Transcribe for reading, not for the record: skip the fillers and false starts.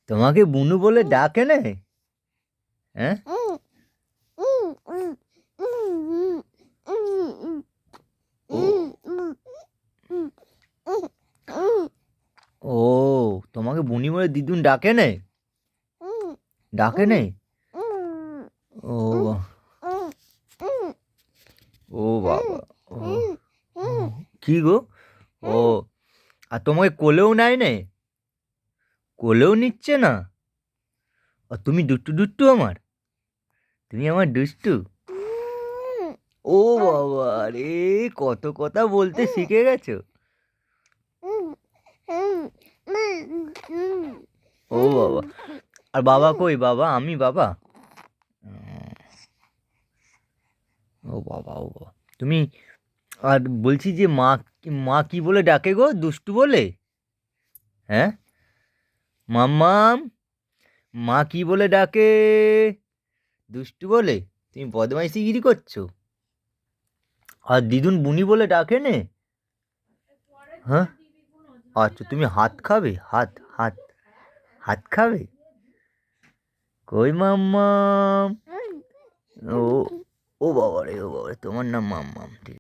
তোমাকে বুনু বলে ডাকে না? হ্যাঁ। ও, তোমাকে বুনি বলে দিদুন ডাকে নে? ডাকে নে? ও ও বাবা। ও কি গো? ও, আর তোমাকে কোলেও নেয় নে? কোলেও নিচ্ছে না? আর তুমি দুষ্টু দুষ্টু আমার, তুমি আমার দুষ্টু। ও বাবা রে, কত কথা বলতে শিখে গেছো। ও বাবা, আর বাবা কই? বাবা, আমি বাবা। ও বাবা, ও বাবা, তুমি, আর বলছি যে মা, মা কি বলে ডাকে গো দুষ্টু বলে? হ্যাঁ, মাম্মাম, মা কি বলে ডাকে? দুষ্টু বলে? তুমি বদমাইশিগিরি করছো। আর দিদুন বুনি বলে ডাকে নে? হ্যাঁ। আচ্ছা, তুমি হাত খাবে? হাত, হাত, হাত খাবে? কই মাম্মাম? ও, ও বাবা রে, ও বাবা রে, তোমার নাম মাম্মাম? ঠিক